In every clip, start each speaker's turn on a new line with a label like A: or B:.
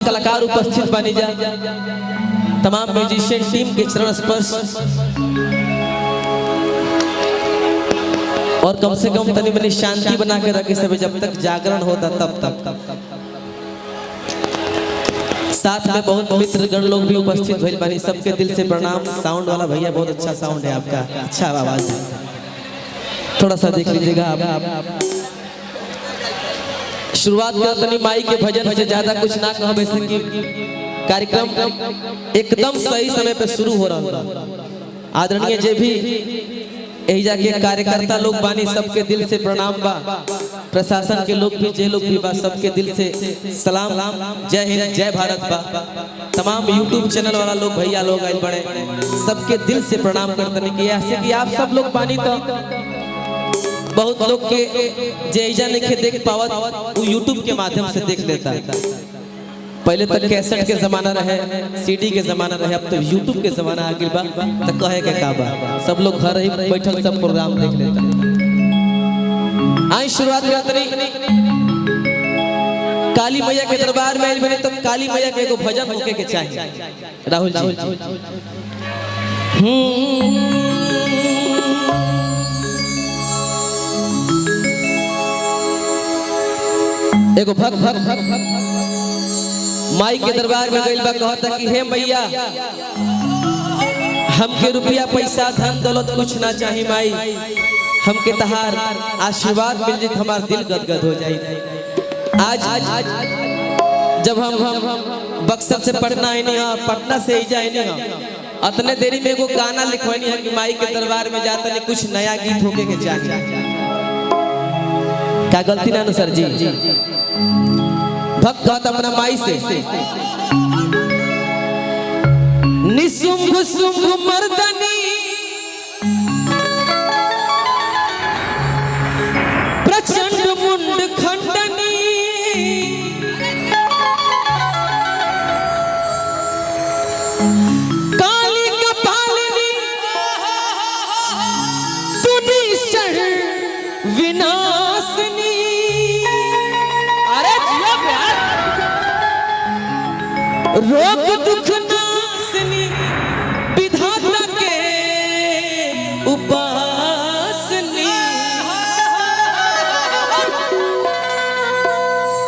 A: कलाकार उपस्थित बनी जा, तमाम म्यूजिशियन टीम के चरण स्पर्श और कम से कम तनी बनी शांति बना के रखे सब जब तक जागरण होता तब तक। साथ में बहुत मित्रगण लोग भी उपस्थित भइल बानी, सबके दिल से प्रणाम। साउंड वाला भैया बहुत अच्छा साउंड है आपका, अच्छा आवाज है, थोड़ा सा देख लीजिएगा आप। शुरुआत कर तनी माई के भजन से, ज्यादा कुछ ना कहो, वैसे कि कार्यक्रम एकदम सही समय पे शुरू हो रहा है। आदरणीय जे भी यही जाके कार्यकर्ता लोग बानी, सबके दिल से प्रणाम बा। प्रशासन के लोग भी, जे लोग भी बा, सबके दिल से सलाम, जय हिंद जय भारत बा। तमाम यूट्यूब चैनल वाला लोग भैया लोग आए बड़े, सबके दिल से प्रणाम करते हैं कि ऐसे कि आप सब लोग बानी तो बहुत लोग के जे नहीं देख पावत वो यूट्यूब के माध्यम से देख लेता है। पहले तक कैसेट के जमाना रहे, सीडी के जमाना रहे, अब तो यूट्यूब के जमाना आ गया बा, तो कहे के का बा, सब लोग घर ही बैठल सब प्रोग्राम देख लेता। आई शुरुआत करते काली मैया के दरबार में आइल बने, तो काली मैया के एगो भजन होके के चाहिए। राहुल जी एगो भक्त माई के दरबार में गइल बा, कहता कि हे मैया हमके रुपया पैसा धन दौलत कुछ ना चाहिए माई, हमके तहार आशीर्वाद मिल जाए, हमार दिल गदगद हो जाए। आज जब हम बक्सर से पटना आई नहीं, पटना से ही जाए नहीं, अतने देरी में एगो गाना लिखवानी है कि माई के दरबार में जाता नहीं कुछ नया गीत होके के चाहिए। क्या गलती ना सर जी? भक्त कहता अपना माई से, निसुंभ सुंभ मर्दनी प्रचंड मुंड खंडनी, काली कपालिनी तुनी शहर विनाशनी। रोग दुख नाशनी विधाता के उपासनी,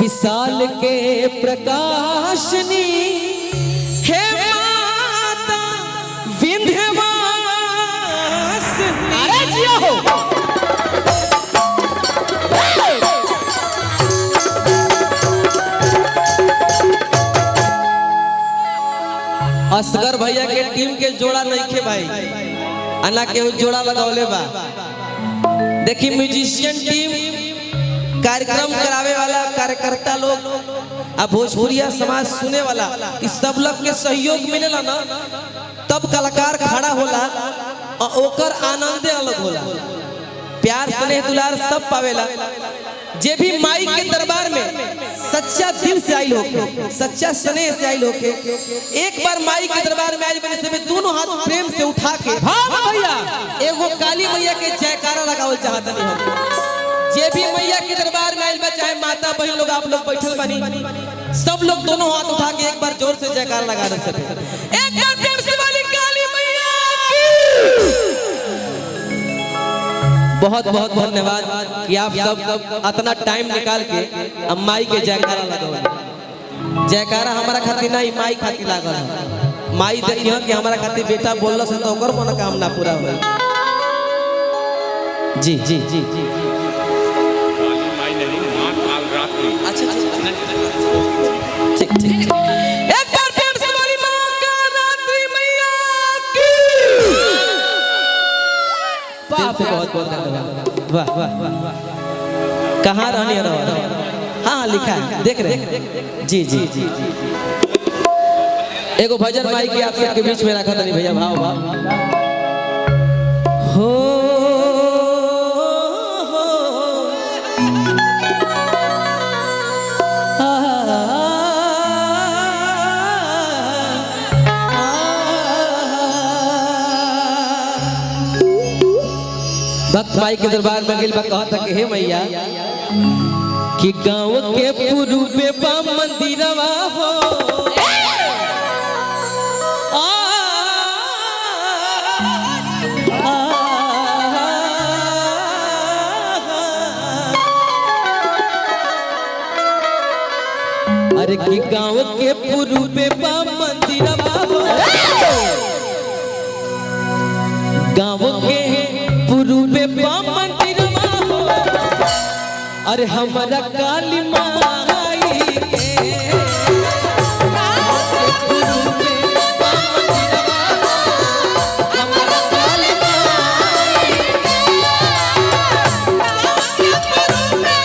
A: विशाल के प्रकाशनी, हे माता विंध्यवासिनी। अरे जिया हो असगर भैया के टीम के जोड़ा नहीं खे भाई, अन्ना के जोड़ा लगावले बा। देखी म्यूजिशियन टीम, कार्यक्रम करावे वाला कार्यकर्ता लोग, अब भोजपुरिया समाज सुने वाला, इस सब लोग के सहयोग मिलेला ना, तब कलाकार खड़ा होला और ओकर आनंदे अलग होला। प्यार स्नेह दुलार सब पावेला। जे भी माई के दरबार में सच्चा दिल से आइल होके, सच्चा स्नेह से आइल होके, एक बार माई के दरबार में आइल बने से दोनों हाथ प्रेम से उठा के भैया एगो काली मैया के जयकारा लगावल चाहत नहीं हम। जे भी मैया के दरबार में आइल बा, चाहे माता बहन लोग आप लोग बैठल बनी, सब लोग दोनों हाथ उठा के एक बार जोर से जयकारा लगा दे सके। एक बार प्रेम से वाली काली मैया की बहुत बहुत धन्यवाद कि आप सब इतना टाइम निकाल के माई के जयकारा लगाओ। जयकारा हमारा खातिर नहीं, माई खातिर लागल है। माई देखिए कि हमारा खातिर बेटा बोलल से तो ओकर मनोकामना पूरा होई। जी जी जी जी माई नहीं, मां काल रात में। अच्छा ठीक ठीक, एक बार प्रेम से वाली मां काल रात्रि मैया की बहुत बहुत धन्यवाद। वाह वाह वाह, कहाँ रहनी है? हाँ लिखा है, देख रहे जी जी जी। एगो भजन माई के आप सबके बीच में रखा था नहीं भैया, भाव भाव हो भक्त माई के दरबार में गिल कहता कि हे मैया कि गाँव के पूर्वे बा मंदिरवा हो अरे कि गाँव के पूर्वे बा मंदिरवा हो गाँव के पूर्वे बा मंदिरवा हो अरे हमारा काली माई के गाँव के पूर्वे बा मंदिरवा हो हमारा काली माई के गाँव के पूर्वे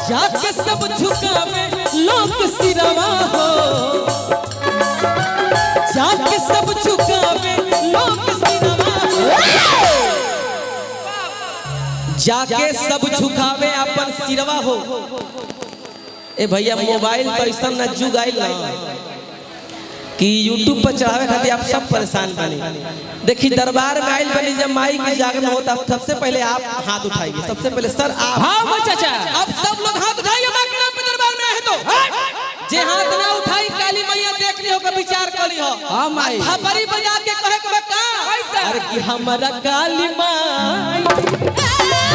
A: जाके सब झुकावे लोक सिरवा हो जाके सब झुकावे लोक सिरवा हो जाके सब झुकावे अपन सिरवा हो। ए भैया मोबाइल तो ऐसा न जुग आइल ना कि यूट्यूब पर चढ़ावे खातिर आप सब परेशान बने। देखिए दरबार में आइल बनी जब माई की जागरण होता सबसे पहले आप हाथ उठाइए। सबसे पहले सर आप
B: हाँ चाचा
A: अब सब लोग हाथ उठाइए मां के नाम पे दरबार में है तो जे हाथ ना उठाई काली मैया देख ली हो का विचार कर ली हो।
B: हां माई
A: थपरी बजा के कहे के का अरे कि हमारा काली माई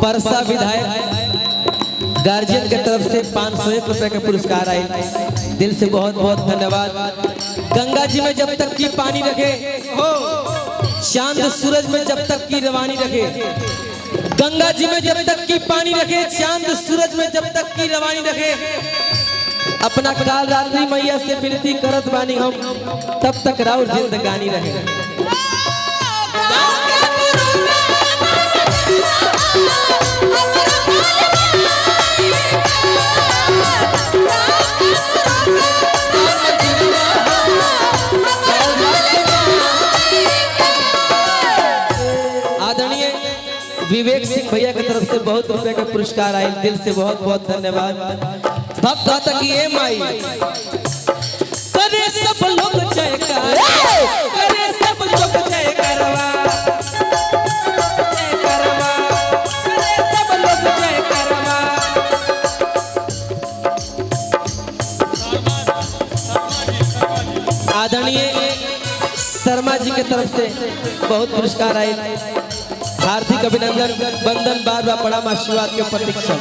A: परसा विधायक गार्जियन की तरफ से 501 रुपए का पुरस्कार आए। दिल से बहुत बहुत धन्यवाद। गंगा जी में जब तक की पानी रखे हो चांद सूरज में जब तक की रवानी रखे गंगा जी में जब तक की पानी रखे चांद सूरज में जब तक की रवानी रखे अपना काल रात्रि मैया से विनती करत बानी हम तब तक राउर जिंदगानी रहे। आदरणीय विवेक सिंह भैया की तरफ से बहुत रुपए का पुरस्कार आए। दिल से बहुत बहुत धन्यवाद। भक्त तक ये माई करे सब लोग जयकार करे सब लोग जयकारवा जयकारवा करे सब लोग जयकारवा। आदरणीय शर्मा जी की तरफ से बहुत पुरस्कार आए। हार्दिक अभिनंदन बंदन बार बार बड़ा आशीर्वाद के प्रतीक्षा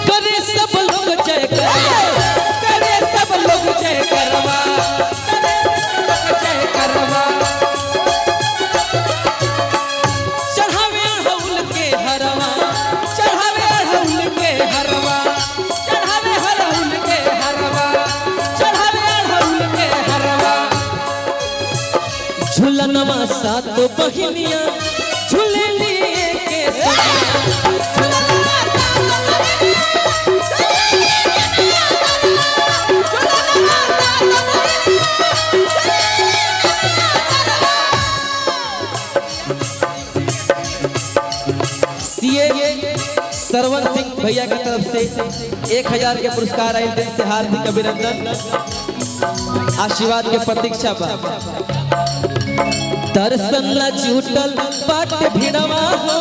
A: करे सब लोग जय करे सब लोग जय करवा जय करवा चढ़ावे हउल के हरवा चढ़ावे हउल के हरवा चढ़ावे हउल के हरवा चढ़ावे हउल के हरवा। झूलनवा सात बहिनिया झूले लिए के सरवन सिंह भैया की तरफ से 1000 के पुरस्कार आए। दिल से हार्दिक अभिनंदन आशीर्वाद के प्रतीक्षा बा। दर्शन ला झूठल बाट भिड़वा हो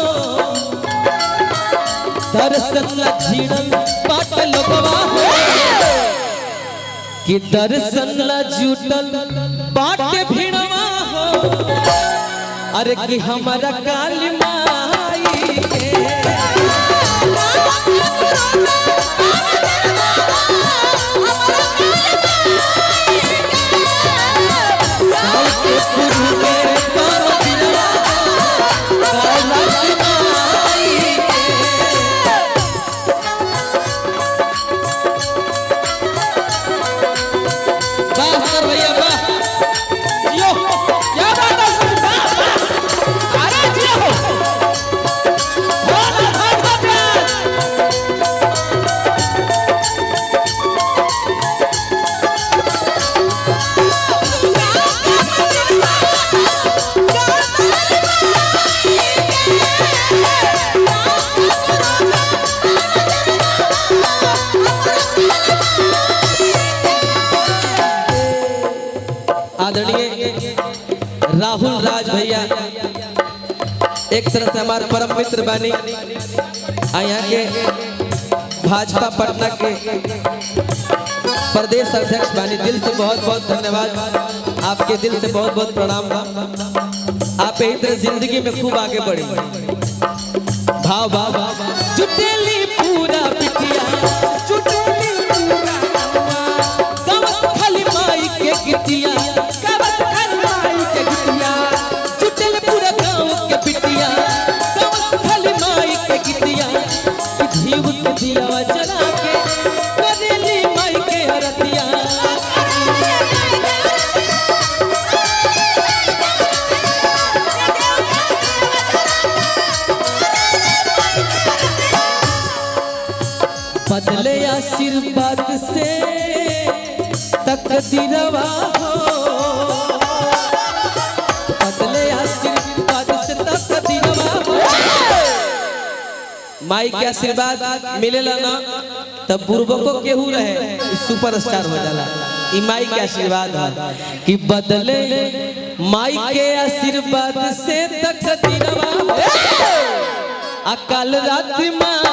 A: दर्शन ला झीड़ल बाट लोगवा हो कि दर्शन ला झूठल बाट भिड़वा हो अरे कि हमारा काली माई के राहुल राज भैया एक तरह से हमारे परम मित्र बानी, यहाँ के भाजपा पटना के प्रदेश अध्यक्ष बानी। दिल से बहुत बहुत धन्यवाद, आपके दिल से बहुत बहुत प्रणाम। आप यही तरह जिंदगी में खूब आगे बढ़े। भाव भाव जुटेली पूरा बिटिया, जुटेली पूरा गवत खाली माई के गिटिया, गवत खाली माई के गिटिया, जुटेली पूरा गांव के बिटिया, गवत खाली माई के गिटिया, घीव के दिया जला के करेली माई के हरतिया। बदले आशीर्वाद से तकदीरवा हो, बदले आशीर्वाद से तकदीरवा हो। माई के आशीर्वाद मिलेला ना तब बुर्बको केहू रहे सुपरस्टार हो जाला। ई माई के आशीर्वाद है कि बदले माई के आशीर्वाद से तकदीरवा हो। अकाल रात माई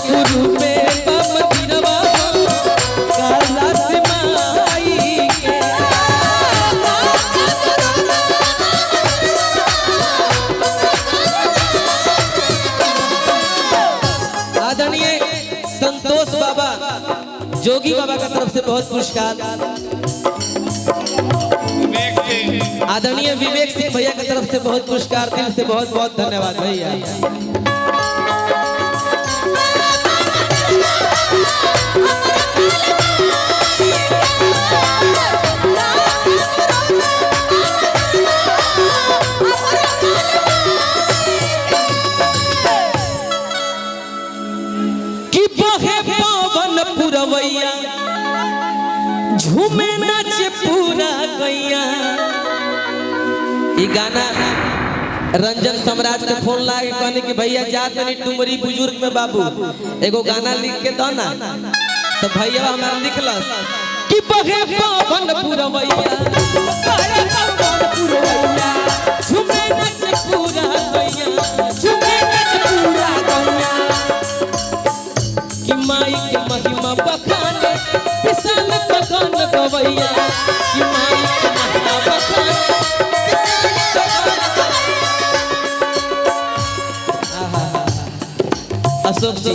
A: गुरु में बमदिनवा काला से माई के। आदरणीय संतोष बाबा जोगी बाबा का तरफ से बहुत पुरस्कार। आदरणीय विवेक सिंह भैया की तरफ से बहुत पुरस्कार। दिल से बहुत बहुत धन्यवाद भैया। कि बहे पवन पुरवैया, झूमे नाचे पूरा गैया। ये गाना रंजन सम्राट से फोन लाके कहने कि भैया जात नहीं डुमरी बुजुर्ग में बाबू एगो गाना लिख के दो ना। तो भैया हमारा लिखलस कि बहे पवन पुरवैया, बहे पवन पुरवैया, झूमे नाचे पूरा गैया, झूमे नाचे पूरा गैया। कि माई के महिमा बखाने विशाल गगन गवैया, कि माई के महिमा बखाने अशोक जी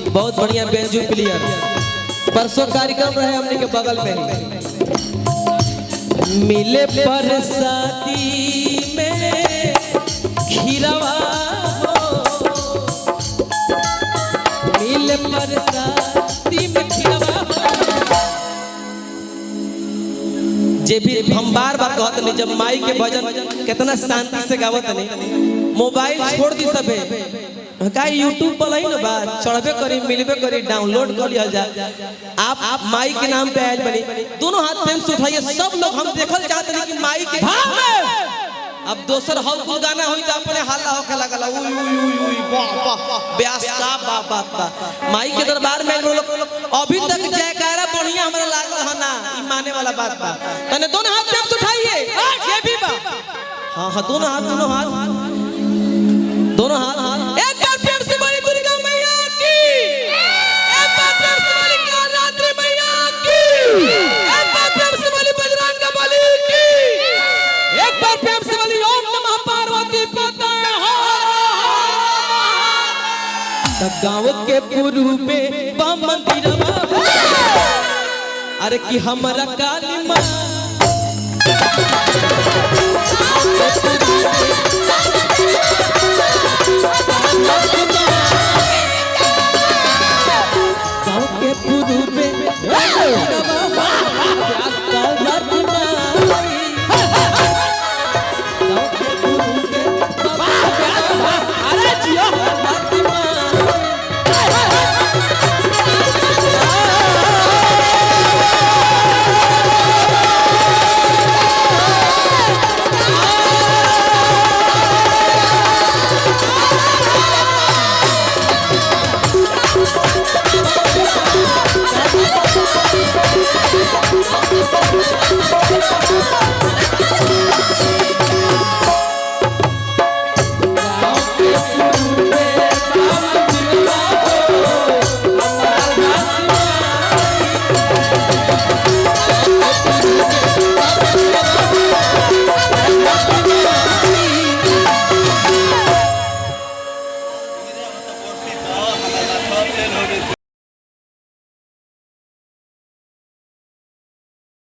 A: बहुत बढ़िया बेंजू प्लेयर। परसों कार्यक्रम रहे हमने के बगल में ही। मिले पर शादी में खीरवा हो, मिले पर शादी में खीरवा हो। जे भी हम बार बार कहते नहीं, जब माई के भजन कितना शांति से गावत नहीं। मोबाइल छोड़ दी सबे का यूट्यूब पर ही ना बात चढ़बे करी, मिलबे करी, डाउनलोड कर लिया जा। आप माई के नाम पे आयल बनी, दोनों हाथ प्रेम से उठाइए सब लोग। हम देखल चाहते नहीं कि माई के अब दोसर हल गाना होई तो अपने हल्ला होके लगला उई उई उई उई वाह वाह ब्यास का बा बा बा। माई के दरबार में लोग अभी तक जयकारा बढ़िया हमरा लागल है ना, ई माने वाला बात बा। तने दोनों हाथ प्रेम से उठाइए, ये भी बा। हां हां दोनों हाथ, दोनों हाथ, दोनों हाथ। एक बार प्रेम से बोली दुर्गा मैया की। गाँव के पुरूबे बा मंदिरवा अरे कि हमारा काली माँ गाँव के पुरूबे